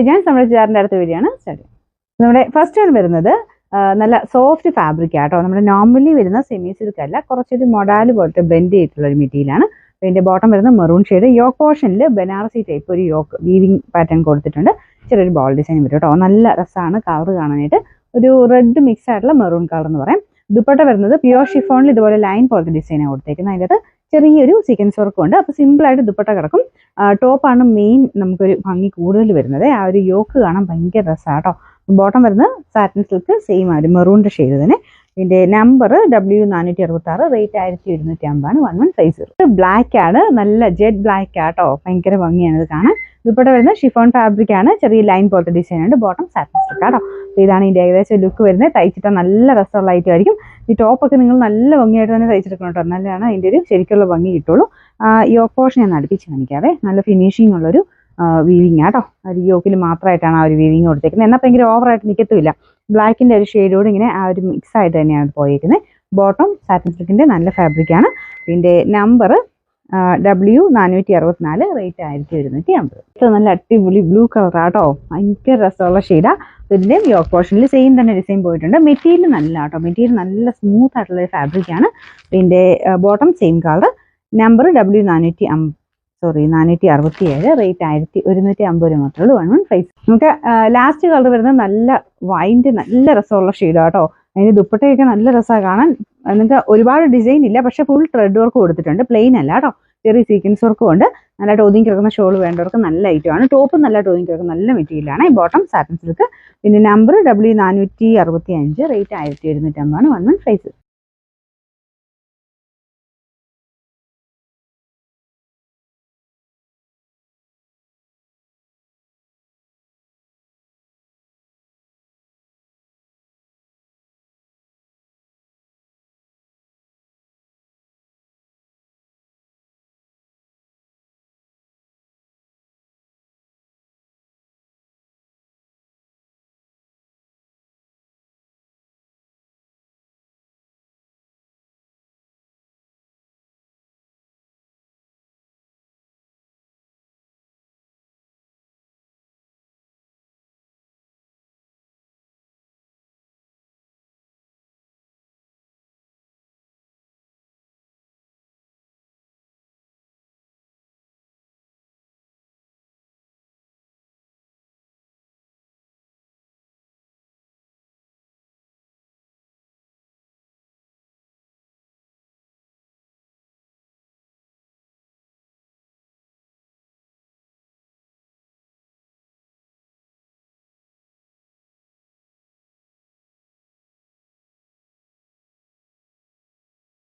ഞാൻ നമ്മുടെ ചേറിൻ്റെ അടുത്ത വീഡിയോയാണ് സ്റ്റാർട്ട്. നമ്മുടെ ഫസ്റ്റ് ആണ് വരുന്നത് നല്ല സോഫ്റ്റ് ഫാബ്രിക് ആട്ടോ. നമ്മുടെ നോർമലി വരുന്ന സെമി സിൽക്ക് അല്ല, കുറച്ചൊരു മൊഡാല് പോലത്തെ ബ്ലെൻഡ് ചെയ്തിട്ടുള്ള ഒരു മെറ്റീരിയലാണ്. ഇതിന്റെ ബോട്ടം വരുന്ന മെറൂൺ ഷെയ്ഡ്. യോക്ക് പോർഷനിൽ ബനാറസി ടൈപ്പ് ഒരു യോക്ക് വീവിംഗ് പാറ്റേൺ കൊടുത്തിട്ടുണ്ട്. ചെറിയൊരു ബോൾ ഡിസൈൻ വരും കേട്ടോ. നല്ല രസമാണ് കളർ കാണാനായിട്ട്. ഒരു റെഡ് മിക്സ് ആയിട്ടുള്ള മെറൂൺ കളർ എന്ന് പറയും. ദുപ്പട്ട വരുന്നത് പ്യുവർ ഷിഫോണിൽ ഇതുപോലെ ലൈൻ പോലത്തെ ഡിസൈനാണ് കൊടുത്തേക്കുന്നത്. അതിൻ്റെ അകത്ത് ചെറിയൊരു സീക്വൻസ് വർക്കും ഉണ്ട്. അപ്പോൾ സിമ്പിളായിട്ട് ദുപ്പട്ട കിടക്കും. ടോപ്പാണ് മെയിൻ നമുക്കൊരു ഭംഗി കൂടുതൽ വരുന്നത്. ആ ഒരു യോക്ക് കാണാൻ ഭയങ്കര രസമാണ് കേട്ടോ. ബോട്ടം വരുന്നത് സാറ്റിൻ സിൽക്ക് സെയിം ആ ഒരു മെറൂണിൻ്റെ ഷെയ്ഡ് തന്നെ. ഇതിൻ്റെ നമ്പർ W466, റേറ്റ് 1250, 1150. ബ്ലാക്ക് ആണ്, നല്ല ജെറ്റ് ബ്ലാക്ക് ആട്ടോ. ഭയങ്കര ഭംഗിയാണ് ഇത് കാണാൻ. ദുപ്പട്ട വരുന്നത് ഷിഫോൺ ഫാബ്രിക് ആണ്. ചെറിയ ലൈൻ പോലത്തെ ഡിസൈൻ ഉണ്ട്. ബോട്ടം സാറ്റിൻ സിൽക്ക് ആട്ടോ. ഇതാണ് ഇതിൻ്റെ ഏകദേശം ലുക്ക് വരുന്നത്. തയ്ച്ചിട്ടാൽ നല്ല രസമുള്ള ഐറ്റം ആയിരിക്കും. ഈ ടോപ്പൊക്കെ നിങ്ങൾ നല്ല ഭംഗിയായിട്ട് തന്നെ തയ്ച്ചെടുക്കണം കേട്ടോ. നല്ലതാണ് അതിൻ്റെ ഒരു ശരിക്കുള്ള ഭംഗി കിട്ടുള്ളൂ. യോക്ക് പോർഷൻ ഞാൻ അടുപ്പിച്ച് കാണിക്കാവേ. നല്ല ഫിനിഷിംഗ് ഉള്ളൊരു വീവിങ് ആട്ടോ. ഒരു യോക്കിൽ മാത്രമായിട്ടാണ് ആ ഒരു വീവിങ് കൊടുത്തേക്കുന്നത്. എന്നാൽ ഭയങ്കര ഓവറായിട്ട് നിൽക്കത്തുമില്ല. ബ്ലാക്കിൻ്റെ ഒരു ഷെയ്ഡോട് ഇങ്ങനെ ആ ഒരു മിക്സ് ആയിട്ട് തന്നെയാണ് പോയിരിക്കുന്നത്. ബോട്ടം സാറ്റിൻ സിൽക്കിൻ്റെ നല്ല ഫാബ്രിക്കാണ്. ഇതിൻ്റെ നമ്പർ W464, റേറ്റ് 1250. നല്ല അടിപൊളി ബ്ലൂ കളർ ആട്ടോ. ഭയങ്കര രസമുള്ള ഷെയ്ഡാണ്. ഇതിൻ്റെ യോക്ക് പോർഷനിൽ സെയിം തന്നെ ഡിസൈൻ പോയിട്ടുണ്ട്. മെറ്റീരിയൽ നല്ല ആട്ടോ. മെറ്റീരിയൽ നല്ല സ്മൂത്ത് ആയിട്ടുള്ള ഒരു ഫാബ്രിക്കാണ്. ഇതിൻ്റെ bottom same colour. Number W467, rate 1150 മാത്രമേ ഉള്ളൂ. 1150. നമുക്ക് ലാസ്റ്റ് കളർ വരുന്നത് നല്ല വൈൻ്റെ നല്ല രസമുള്ള ഷെയ്ഡാണ് കേട്ടോ. അതിന് ദുപ്പട്ടയൊക്കെ നല്ല രസമാണ് കാണാൻ. നിങ്ങൾക്ക് ഒരുപാട് ഡിസൈൻ ഇല്ല, പക്ഷേ ഫുൾ ത്രെഡ് വർക്ക് കൊടുത്തിട്ടുണ്ട്. പ്ലെയിൻ അല്ല കേട്ടോ. ചെറിയ സീക്വൻസ് വർക്കും ഉണ്ട്. നല്ലതായിട്ട് ഒതുങ്ങി കിടക്കുന്ന ഷോൾ വേണ്ടവർക്ക് നല്ല ഐറ്റമാണ്. ടോപ്പ് നല്ലതായിട്ട് ഒതുങ്ങി കിടക്കുന്ന നല്ല മെറ്റീരിയലാണ്. Bottom satin silk. പിന്നെ നമ്പർ W465, റേറ്റ് 1750, 1150.